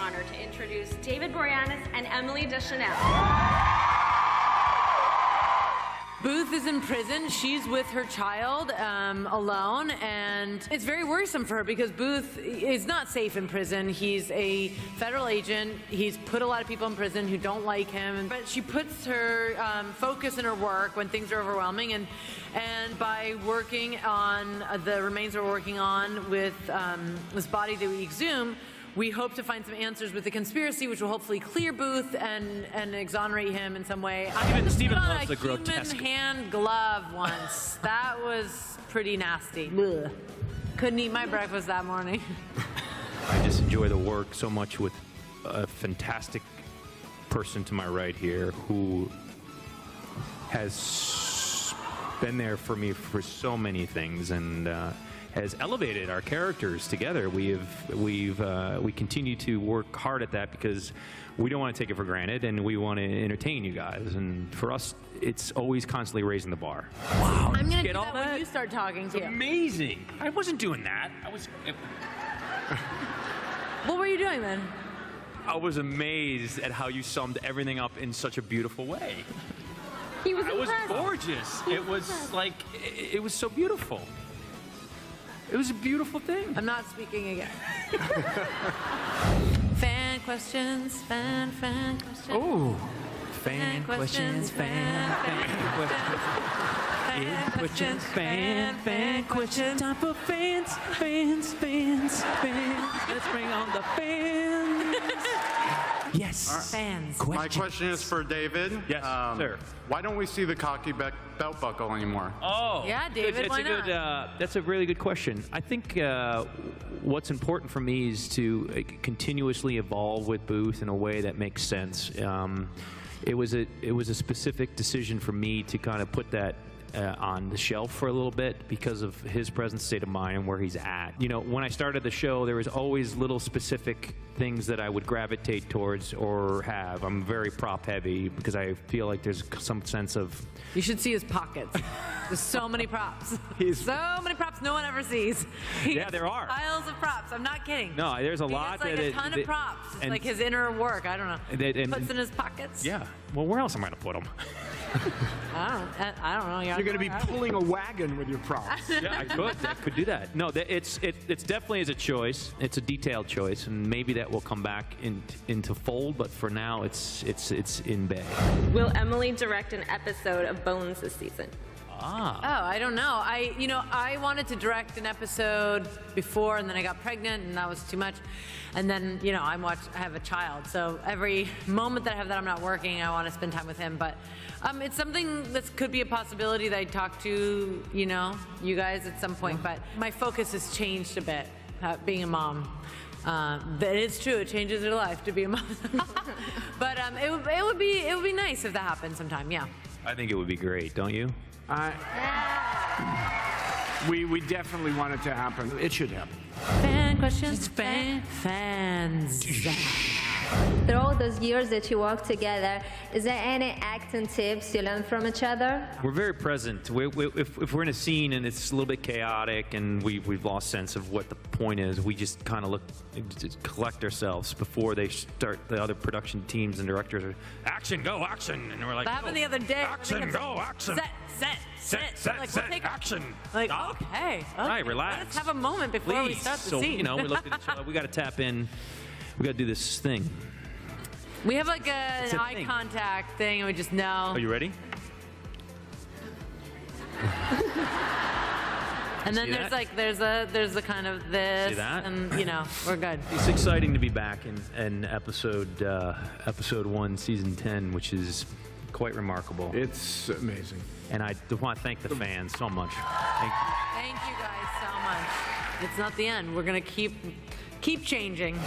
honor to introduce David Boreanaz and Emily Deschanel. Booth is in prison. She's with her child alone, and it's very worrisome for her because Booth is not safe in prison. He's a federal agent. He's put a lot of people in prison who don't like him, but she puts her focus in her work when things are overwhelming, and by working on the remains we're working on with this body that we exhume, we hope to find some answers with the conspiracy, which will hopefully clear Booth and exonerate him in some way. Even Stephen put on loves the grotesque. a human hand glove once. That was pretty nasty. Blech. Couldn't eat my breakfast that morning. I just enjoy the work so much with a fantastic person to my right here who has been there for me for so many things and has elevated our characters together. We continue to work hard at that because we don't want to take it for granted and we want to entertain you guys. And for us, it's always constantly raising the bar. Wow! I'm gonna get do all that that when you start talking It's too. amazing. I wasn't doing that. What were you doing then? I was amazed at how you summed everything up in such a beautiful way. He was It was impressed. gorgeous. It was like, it was so beautiful. It was a beautiful thing. I'm not speaking again. Fan questions, fan questions. Oh, Fan questions, fan questions, fan questions. Time for fans. Let's bring on the fans. Yes. Fans. My question is for David. Yes, sir. Why don't we see the cocky belt buckle anymore? Oh, Yeah, David, why not? That's a really good question. I think what's important for me is to continuously evolve with Booth in a way that makes sense. It was a specific decision for me to kind of put that on the shelf for a little bit because of his present state of mind and where he's at. You know, when I started the show, there was always little specific things that I would gravitate towards or have. I'm very prop heavy because I feel like there's some sense of... You should see his pockets. There's so many props. So many props no one ever sees. Yeah, there are. Piles of props. I'm not kidding. No, there's a lot. It's like a ton of props. It's like his inner work. I don't know. Puts in his pockets. Yeah. Well, where else am I going to put them? I don't know. You're going to be pulling a wagon with your props. Yeah, I could do that. No, it's definitely is a choice. It's a detailed choice, and maybe that will come back into fold. But for now, it's in bay. Will Emily direct an episode of Bones this season? Oh, I don't know. I wanted to direct an episode before, and then I got pregnant, and that was too much. And then, I have a child, so every moment that I have that I'm not working, I want to spend time with him. But it's something that could be a possibility that I'd talk to, you guys at some point. But my focus has changed a bit, being a mom. But it's true, it changes your life to be a mom. But it would be nice if that happened sometime. Yeah. I think it would be great, don't you? We definitely want it to happen. It should happen. Fan questions, fans. Through all those years that you work together, is there any acting tips you learn from each other? We're very present. If we're in a scene and it's a little bit chaotic and we've lost sense of what the point is, we just kind of collect ourselves before they start. The other production teams and directors are, action, go, action. And we're like, That happened the other day. Action, go, action. Set. Like, set, we'll take action. Like, Stop. okay. Right, relax. Let's have a moment before we start the So, scene. we looked at each other. We got to tap in. We got to do this thing. We have like an a eye thing. contact thing, and we just know. Are you ready? And then See there's that? like there's a kind of this, See that? and we're good. It's exciting to be back in episode 1, season 10, which is quite remarkable. It's amazing. And I want to thank the fans so much. Thank you. Thank you guys so much. It's not the end. We're gonna keep changing.